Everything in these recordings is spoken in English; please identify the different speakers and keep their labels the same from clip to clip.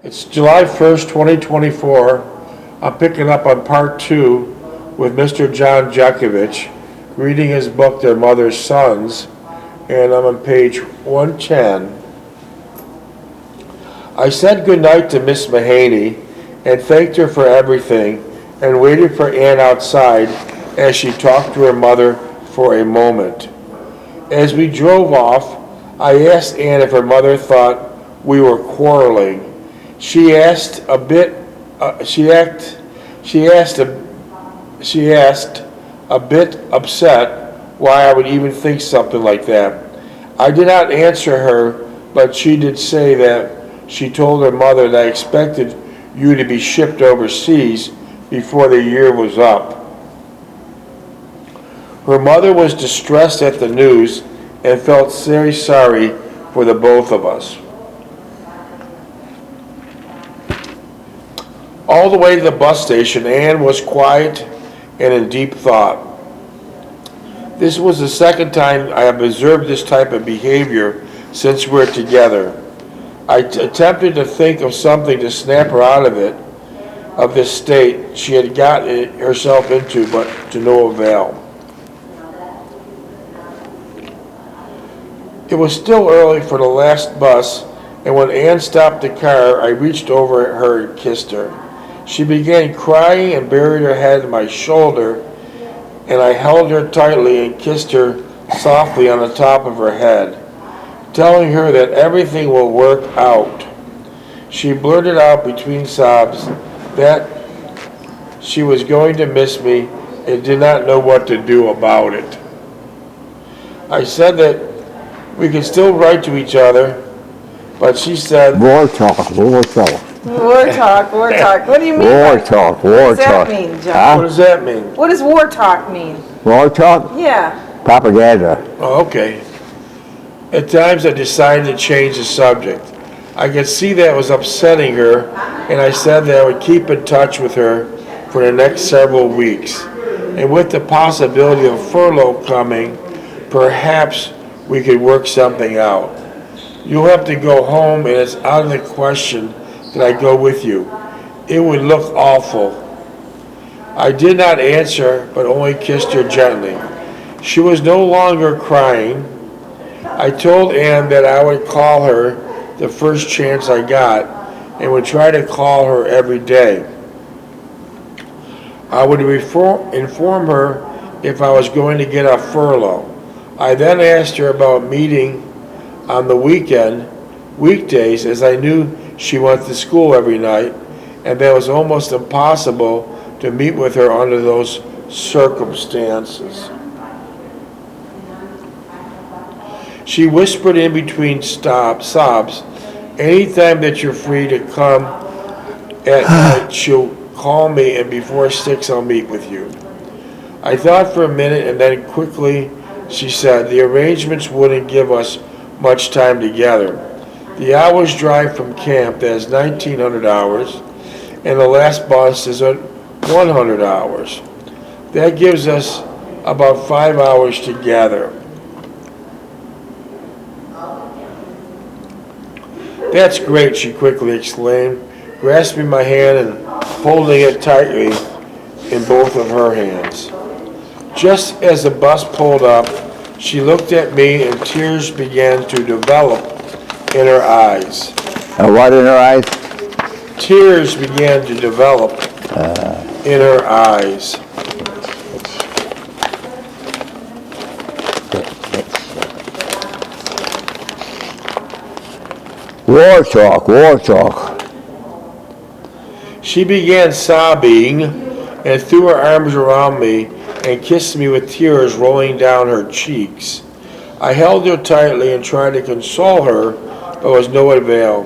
Speaker 1: It's July 1st, 2024. I'm picking up on part two with Mr. John Jeckovich, reading his book, Their Mother's Sons, and I'm on page 110. I said goodnight to Miss Mahaney and thanked her for everything and waited for Ann outside as she talked to her mother for a moment. As we drove off, I asked Ann if her mother thought we were quarreling. She asked a bit upset why I would even think something like that. I did not answer her, but she did say that she told her mother that I expected you to be shipped overseas before the year was up. Her mother was distressed at the news and felt very sorry for the both of us. All the way to the bus station, Ann was quiet and in deep thought. This was the second time I have observed this type of behavior since we're together. I attempted to think of something to snap her out of this state she had gotten herself into, but to no avail. It was still early for the last bus, and when Ann stopped the car, I reached over at her and kissed her. She began crying and buried her head in my shoulder, and I held her tightly and kissed her softly on the top of her head, telling her that everything will work out. She blurted out between sobs that she was going to miss me and did not know what to do about it. I said that we could still write to each other, but she said,
Speaker 2: War talk, war talk.
Speaker 3: War talk, war talk. What do you mean?
Speaker 2: War talk, war
Speaker 3: What does that
Speaker 2: talk.
Speaker 3: mean,
Speaker 1: what
Speaker 3: John?
Speaker 1: does that mean?
Speaker 3: What does war talk mean?
Speaker 2: War talk?
Speaker 3: Yeah.
Speaker 2: Propaganda.
Speaker 1: Oh, okay. At times I decided to change the subject. I could see that was upsetting her, and I said that I would keep in touch with her for the next several weeks. And with the possibility of furlough coming, perhaps we could work something out. You'll have to go home, and it's out of the question that I go with you. It would look awful. I did not answer, but only kissed her gently. She was no longer crying. I told Ann that I would call her the first chance I got and would try to call her every day. I would inform her if I was going to get a furlough. I then asked her about meeting on the weekdays, as I knew she went to school every night, and that was almost impossible to meet with her under those circumstances. She whispered in between sobs, anytime that you're free to come at night, she'll call me, and before 6 I'll meet with you. I thought for a minute, and then quickly she said the arrangements wouldn't give us much time together. The hour's drive from camp, that is 1,900 hours, and the last bus is at 100 hours. That gives us about 5 hours together. That's great, she quickly exclaimed, grasping my hand and holding it tightly in both of her hands. Just as the bus pulled up, she looked at me and tears began to develop in her eyes.
Speaker 2: What in her eyes?
Speaker 1: Tears began to develop in her eyes.
Speaker 2: War talk, war talk.
Speaker 1: She began sobbing and threw her arms around me and kissed me with tears rolling down her cheeks. I held her tightly and tried to console her, but was no avail.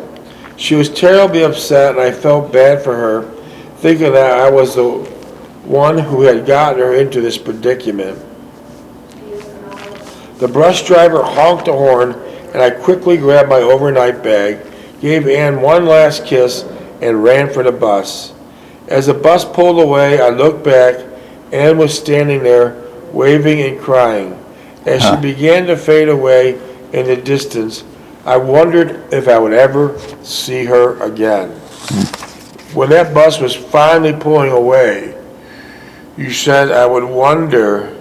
Speaker 1: She was terribly upset, and I felt bad for her, thinking that I was the one who had gotten her into this predicament. The bus driver honked the horn, and I quickly grabbed my overnight bag, gave Ann one last kiss, and ran for the bus. As the bus pulled away, I looked back. Ann was standing there, waving and crying. As she began to fade away in the distance, I wondered if I would ever see her again. When that bus was finally pulling away, you said I would wonder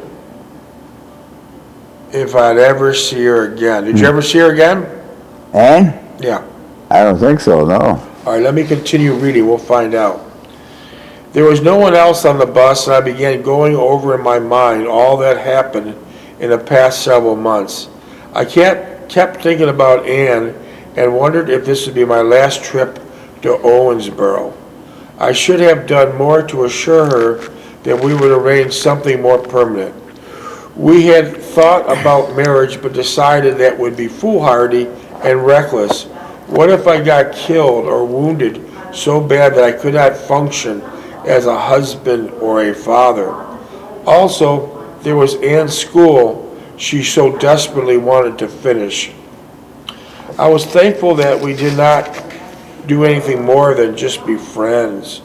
Speaker 1: if I'd ever see her again. Did you ever see her again?
Speaker 2: Ann?
Speaker 1: Yeah.
Speaker 2: I don't think so, no.
Speaker 1: All right, let me continue reading. We'll find out. There was no one else on the bus, and I began going over in my mind all that happened in the past several months. I kept thinking about Ann and wondered if this would be my last trip to Owensboro. I should have done more to assure her that we would arrange something more permanent. We had thought about marriage, but decided that would be foolhardy and reckless. What if I got killed or wounded so bad that I could not function as a husband or a father? Also, there was Ann's school she so desperately wanted to finish. I was thankful that we did not do anything more than just be friends.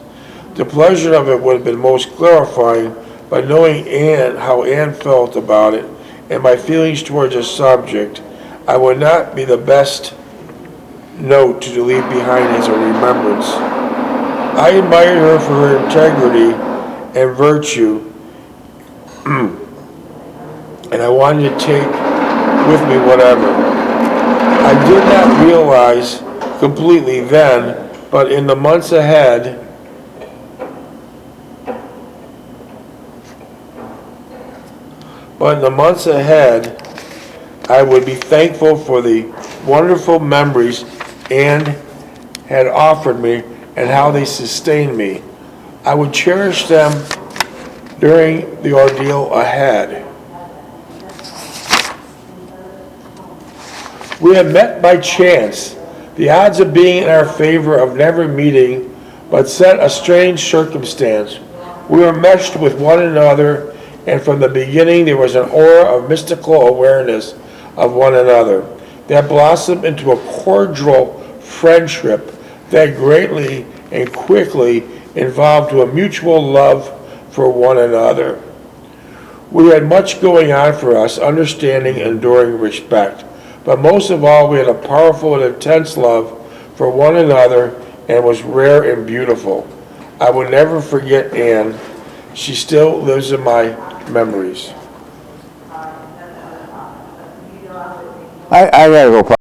Speaker 1: The pleasure of it would have been most clarifying by knowing Ann, how Ann felt about it, and my feelings towards the subject. I would not be the best note to leave behind as a remembrance. I admired her for her integrity and virtue, and I wanted to take with me whatever. I did not realize completely then, but in the months ahead, I would be thankful for the wonderful memories Ann had offered me and how they sustained me. I would cherish them during the ordeal ahead. We had met by chance, the odds of being in our favor of never meeting, but set a strange circumstance. We were meshed with one another, and from the beginning there was an aura of mystical awareness of one another that blossomed into a cordial friendship that greatly and quickly evolved to a mutual love for one another. We had much going on for us, understanding, enduring respect. But most of all, we had a powerful and intense love for one another, and was rare and beautiful. I will never forget Ann. She still lives in my memories.
Speaker 2: I gotta go.